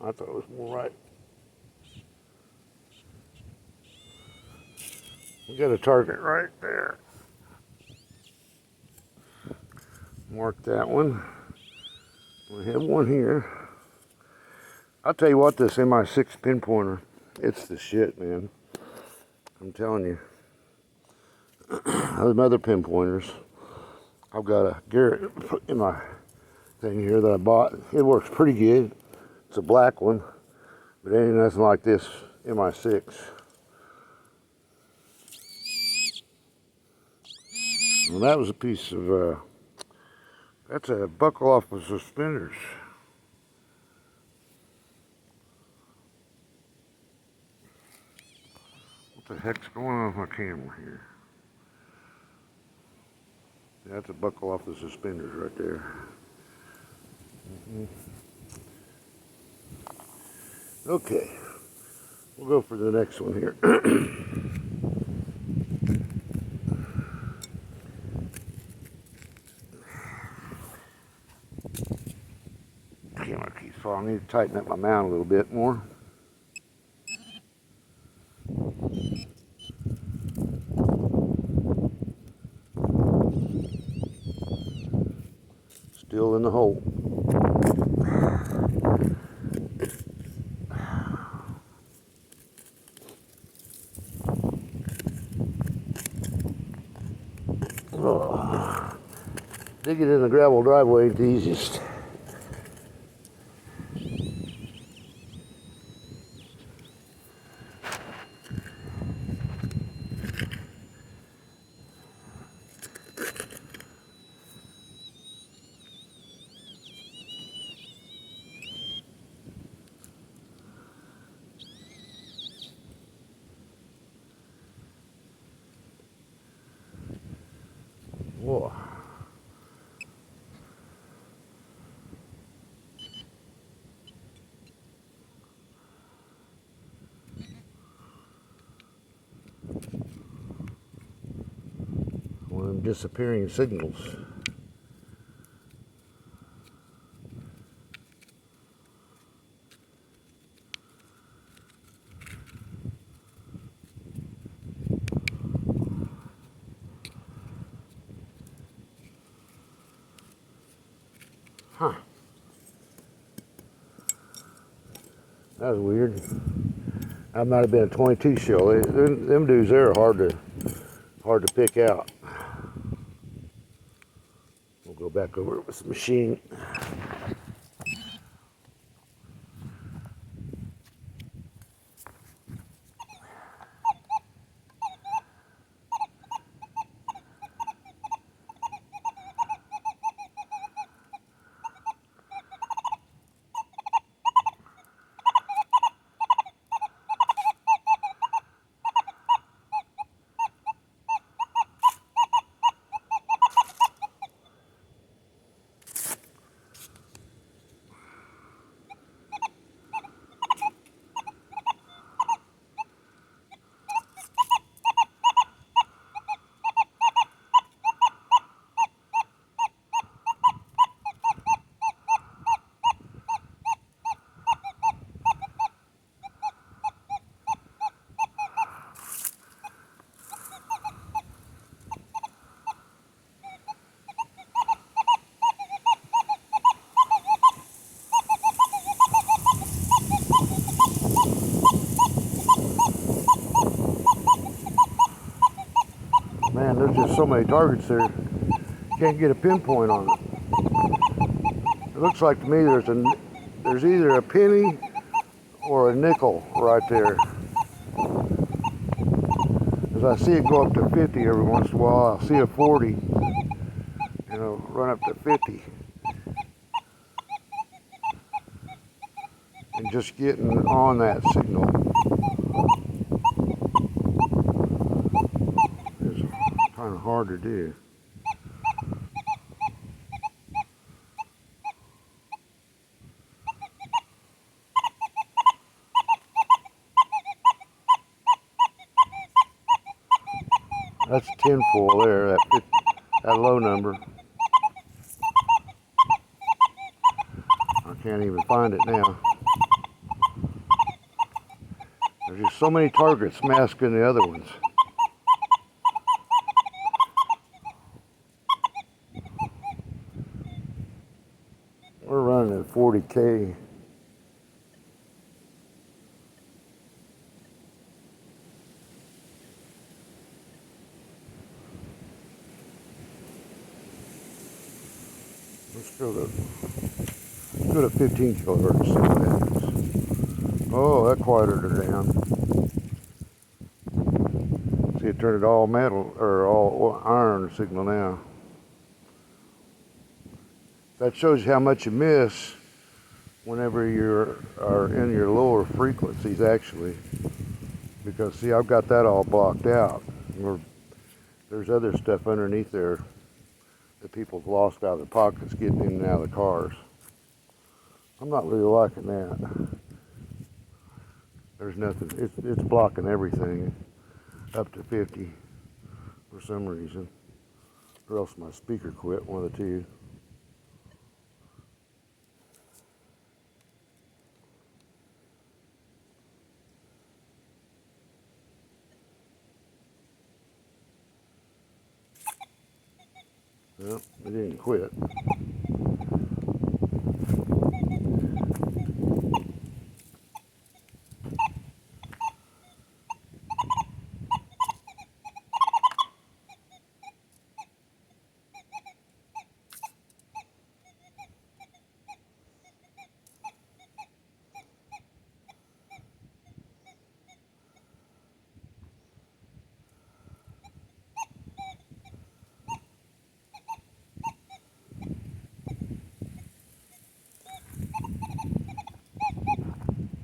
I thought it was more right. We got a target right there. Mark that one. We have one here. I'll tell you what, this MI6 pinpointer, it's the shit, man. I'm telling you. Those other pinpointers, I've got a Garrett in my thing here that I bought. It works pretty good. It's a black one, but it ain't nothing like this MI6. Well, that was a piece of, that's a buckle off of suspenders. What the heck's going on with my camera here? That's a buckle off the suspenders right there. Okay, we'll go for the next one here. Camera keeps falling. I need to tighten up my mount a little bit more. Still in the hole. Oh. Digging in the gravel driveway ain't the easiest. Whoa. One of them disappearing signals. Huh. That was weird. That might have been a 22 shell. Them dudes there are hard to pick out. We'll go back over it with the machine. Man, there's just so many targets there. Can't get a pinpoint on it. It looks like to me there's either a penny or a nickel right there. As I see it go up to 50 every once in a while, I'll see a 40, run up to 50. And just getting on that signal is kind of hard to do. That's 10 foil there, that low number. I can't even find it now. There's just so many targets masking the other ones. We're running at 40K. Let's go to 15 kilohertz. See what happens. Oh, that quieted her down. See, it turned it all metal or all iron signal now. That shows you how much you miss whenever you are in your lower frequencies, actually. Because see, I've got that all blocked out. There's other stuff underneath there that people have lost out of their pockets getting in and out of the cars. I'm not really liking that. There's nothing, it's blocking everything up to 50 for some reason. Or else my speaker quit, one of the two. Well, it didn't quit.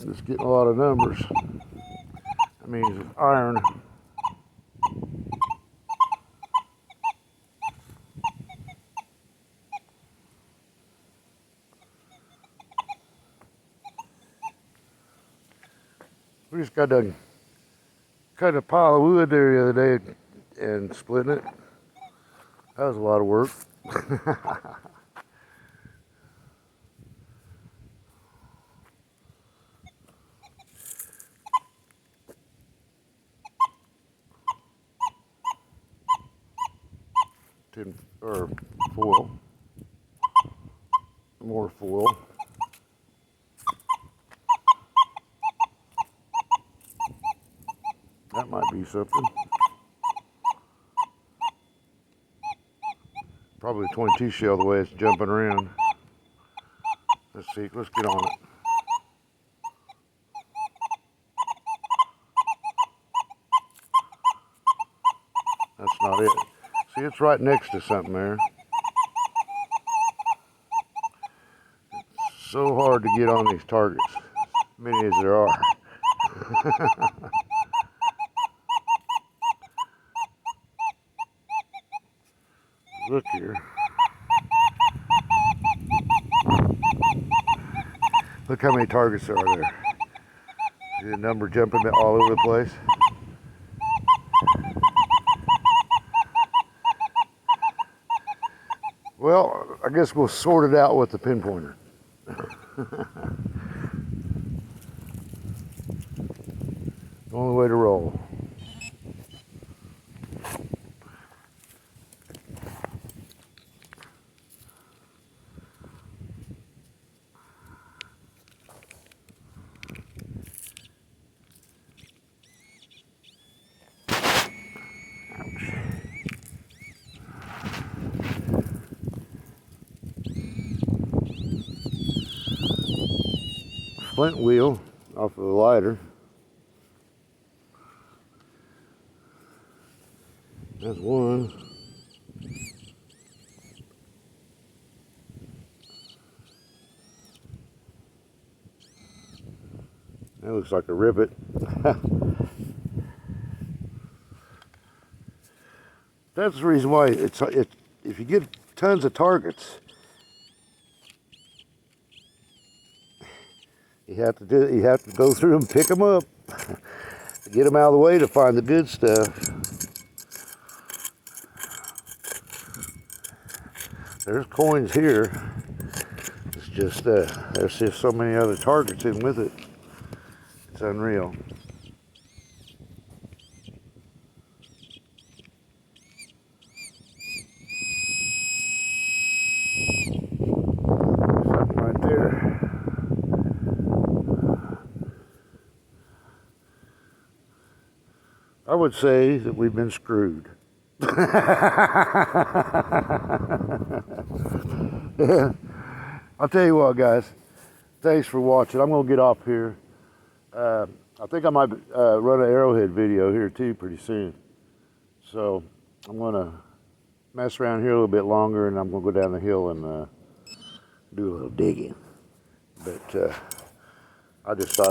Just getting a lot of numbers. That means iron. We just got done cutting a pile of wood there the other day and splitting it. That was a lot of work. 10 or foil, more foil. That might be something. Probably a 22 shell the way it's jumping around. Let's see, let's get on it. That's not it. See, it's right next to something there. It's so hard to get on these targets, many as there are. Look here. Look how many targets there are there. See the number jumping all over the place? Well, I guess we'll sort it out with the pinpointer. The only way to roll. Flint wheel off of the lighter. That's one. That looks like a rivet. That's the reason why it's if you get tons of targets, you have to go through them, pick them up, get them out of the way to find the good stuff. There's coins here. It's just there's just so many other targets in with it. It's unreal. would say that we've been screwed. Yeah. I'll tell you what, guys. Thanks for watching. I'm going to get off here. I think I might run an arrowhead video here too pretty soon. So I'm going to mess around here a little bit longer, and I'm going to go down the hill and do a little digging. But I just thought